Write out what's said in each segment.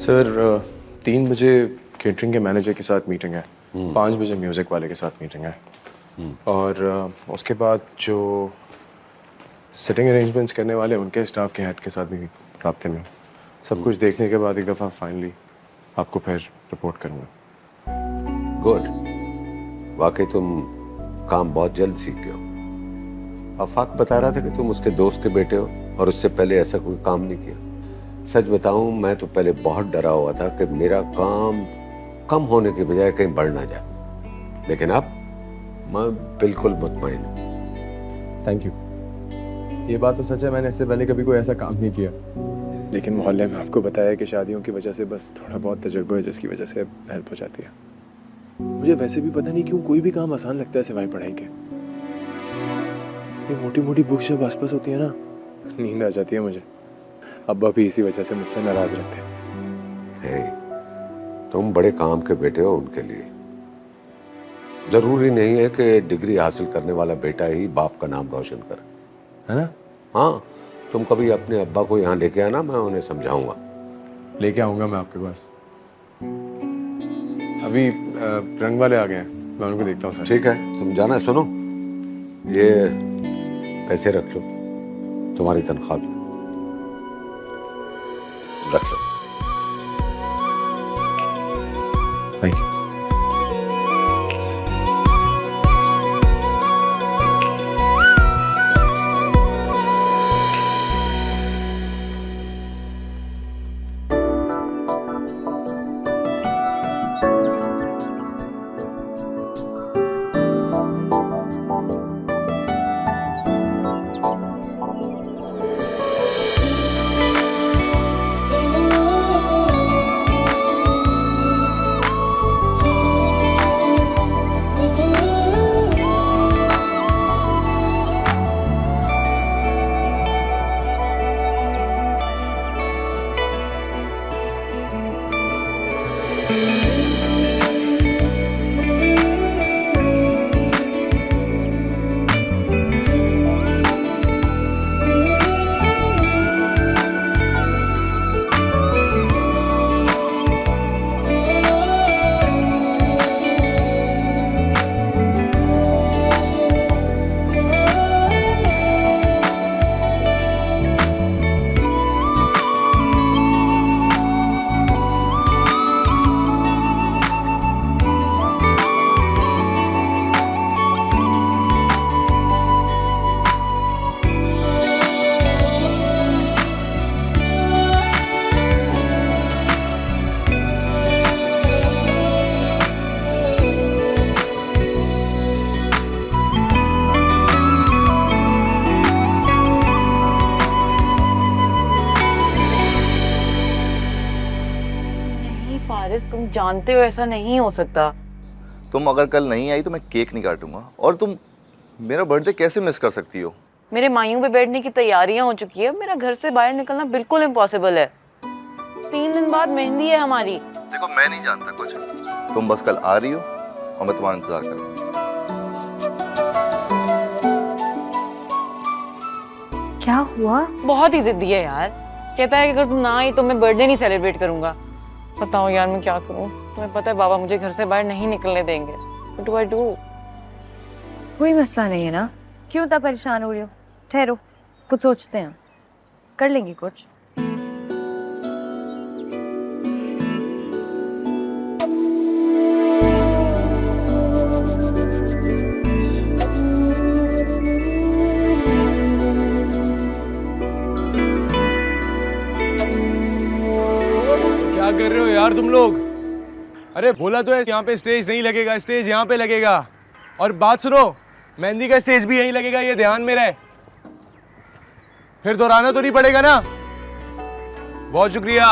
Sir 3 बजे catering के manager के साथ मीटिंग है, 5 बजे म्यूज़िक वाले के साथ मीटिंग है और उसके बाद जो सिटिंग अरेंजमेंट्स करने वाले उनके स्टाफ के हेड के साथ भी राब्ते में सब कुछ देखने के बाद एक दफ़ा फाइनली आपको फिर रिपोर्ट करूँगा। गुड, वाकई तुम काम बहुत जल्द सीख गए हो। आफाक बता रहा था कि तुम उसके दोस्त के बेटे हो और उससे पहले ऐसा कोई काम नहीं किया। सच बताऊं, मैं तो पहले बहुत डरा हुआ था कि मेरा काम कम होने के बजाय कहीं बढ़ ना जाए, लेकिन अब मैं बिल्कुल मुतमईन हूं। Thank you. ये बात तो सच है, मैंने इससे पहले कभी कोई ऐसा काम नहीं किया, लेकिन मोहल्ले में आपको बताया कि शादियों की वजह से बस थोड़ा बहुत तजुर्बा है जिसकी वजह से हेल्प हो जाती है। मुझे वैसे भी पता नहीं क्यों कोई भी काम आसान लगता है सिवाय पढ़ाई के। ये मोटी मोटी बुक्स जब आसपास होती है ना, नींद आ जाती है मुझे। अब्बा भी इसी वजह से मुझसे नाराज रहते हैं। तुम बड़े काम के बेटे हो उनके लिए। जरूरी नहीं है कि डिग्री हासिल करने वाला बेटा ही बाप का नाम रोशन करे, है ना? हाँ, तुम कभी अपने अब्बा को यहाँ लेके आना, मैं उन्हें समझाऊंगा। लेके आऊंगा मैं आपके पास। अभी रंग वाले आ गए हैं, मैं उनको देखता हूँ सर। ठीक है, तुम जाना। सुनो, ये पैसे रख लो, तुम्हारी तनख्वाह रख लो। Thank you. फारिस, तुम जानते हो ऐसा नहीं हो सकता। तुम अगर कल नहीं आई तो मैं केक नहीं काटूंगा। और तुम मेरा बर्थडे कैसे मिस कर सकती हो? मेरे मायूं पे बैठने की तैयारियां हो चुकी है। मेरा घर से बाहर निकलना बिल्कुल इम्पॉसिबल है। 3 दिन बाद मेहंदी है हमारी। देखो, मैं नहीं जानता कुछ, तुम बस कल आ रही हो और मैं तुम्हारा इंतजार करूंगा। क्या हुआ? बहुत ही जिद्दी है यार। कहता है कि अगर तुम ना आई तो मैं बर्थडे नहीं सेलिब्रेट करूंगा। बताओ यार, मैं क्या करूं? तुम्हें पता है बाबा मुझे घर से बाहर नहीं निकलने देंगे। What do I do? कोई मसला नहीं है ना, क्यों इतना परेशान हो रही हो? ठहरो, कुछ सोचते हैं, कर लेंगे कुछ। क्या कर रहे हो यार तुम लोग? अरे बोला तो है यहाँ पे स्टेज नहीं लगेगा, स्टेज यहाँ पे लगेगा। और बात सुनो, मेहंदी का स्टेज भी यहीं लगेगा, ये ध्यान में रहे। फिर दोहराना तो नहीं पड़ेगा ना? बहुत शुक्रिया।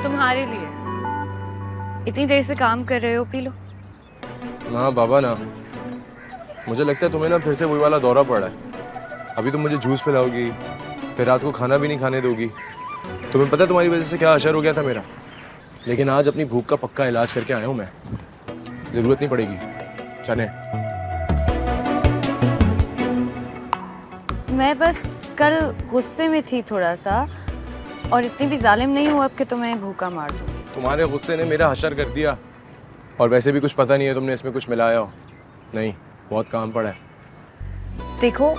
तुम्हारे लिए इतनी देर से काम कर रहे हो, पी लो। हाँ बाबा ना, मुझे लगता है तुम्हें ना फिर से वही वाला दौरा पड़ा है। अभी तुम मुझे जूस पिलाओगी, फिर रात को खाना भी नहीं खाने दोगी। तुम्हें पता है तुम्हारी वजह से क्या असर हो गया था मेरा। लेकिन आज अपनी भूख का पक्का इलाज करके आया हूँ मैं। ज़रूरत नहीं पड़ेगी। चले। मैं बस कल गुस्से में थी थोड़ा सा, और इतनी भी जालिम नहीं हूँ अब कि तुम्हें भूखा मार दूँगी। तुम्हारे गुस्से ने मेरा हशर कर दिया। और वैसे भी कुछ पता नहीं है तुमने इसमें कुछ मिलाया हो। नहीं, बहुत काम पड़ा है। देखो,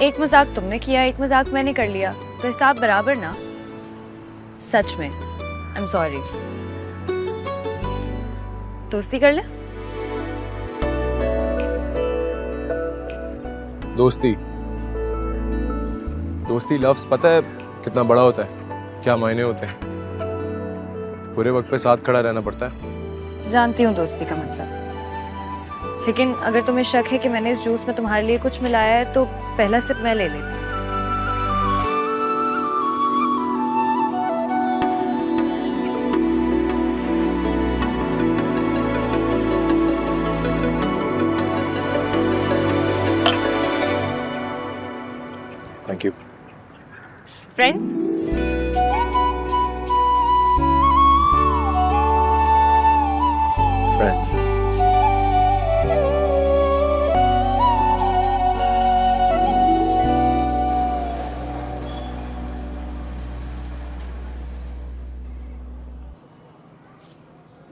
एक मजाक तुमने किया, एक मजाक मैंने कर लिया, तो हिसाब बराबर ना। सच में आई एम सॉरी। दोस्ती कर ले। दोस्ती दोस्ती लफ्ज पता है कितना बड़ा होता है, क्या मायने होते हैं। बुरे वक्त पे साथ खड़ा रहना पड़ता है। जानती हूँ दोस्ती का मतलब, लेकिन अगर तुम्हें शक है कि मैंने इस जूस में तुम्हारे लिए कुछ मिलाया है तो पहला सिप मैं ले लेती। Thank you. Friends, friends.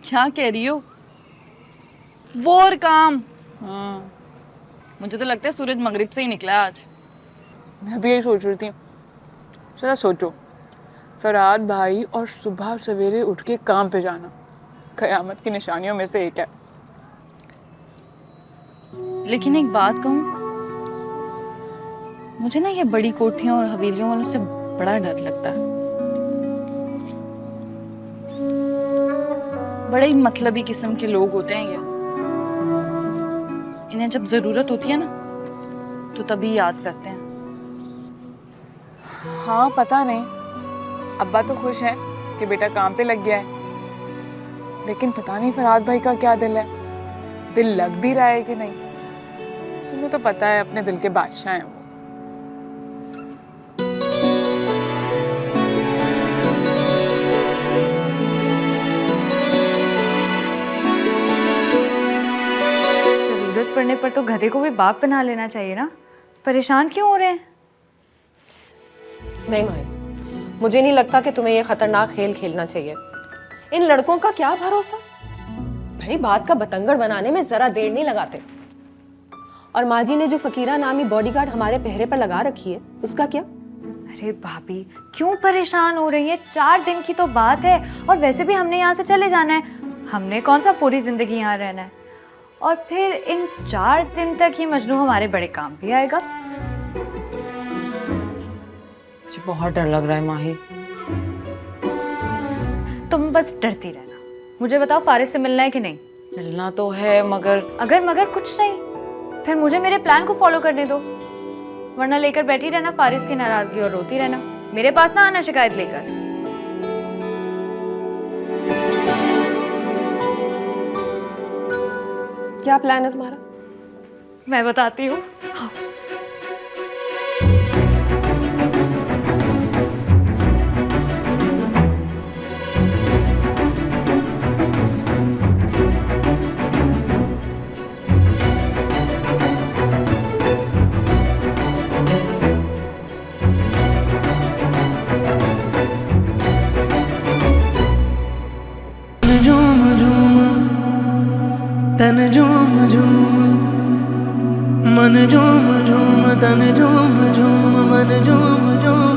क्या कह रही हो? वो और काम। हाँ, मुझे तो लगता है सूरज मगरिब से ही निकला आज। मैं भी यही सोच रही थी। जरा सोचो, फरहाद भाई और सुबह सवेरे उठ के काम पे जाना कयामत की निशानियों में से एक है। लेकिन एक बात कहूँ, मुझे ना ये बड़ी कोठियों और हवेलियों वालों से बड़ा डर लगता है। बड़े ही मतलबी किस्म के लोग होते हैं ये। इन्हें जब जरूरत होती है ना तो तभी याद करते हैं। हाँ, पता नहीं, अब्बा तो खुश है कि बेटा काम पे लग गया है, लेकिन पता नहीं फरहाद भाई का क्या दिल है, दिल लग भी रहा है कि नहीं। तुम्हें तो पता है अपने दिल के बादशाह हैं वो। जरूरत पड़ने पर तो गधे को भी बाप बना लेना चाहिए ना। परेशान क्यों हो रहे हैं? नहीं माही, मुझे नहीं लगता कि तुम्हें ये खतरनाक खेल खेलना चाहिए। इन लड़कों का क्या भरोसा। भाई, बात का बतंगड़ बनाने में जरा देर नहीं लगाते। और माँ जी ने जो फकीरा नामी बॉडीगार्ड हमारे पहरे पर लगा रखी है, उसका क्या? अरे भाभी, क्यों परेशान हो रही है? 4 दिन की तो बात है, और वैसे भी हमने यहाँ से चले जाना है। हमने कौन सा पूरी जिंदगी यहाँ रहना है? और फिर इन 4 दिन तक ही मजनू हमारे बड़े काम भी आएगा। मुझे बहुत डर लग रहा है माही। तुम बस डरती रहना। मुझे बताओ, फारिस से मिलना है कि नहीं? मिलना तो है, मगर मगर कुछ नहीं। फिर मुझे मेरे प्लान को फॉलो करने दो, वरना लेकर बैठी रहना फारिस की नाराजगी और रोती रहना। मेरे पास ना आना शिकायत लेकर। क्या प्लान है तुम्हारा? मैं बताती हूँ। तन झूम झूम मन झूम झूम तन झूम झूम मन झूम झूम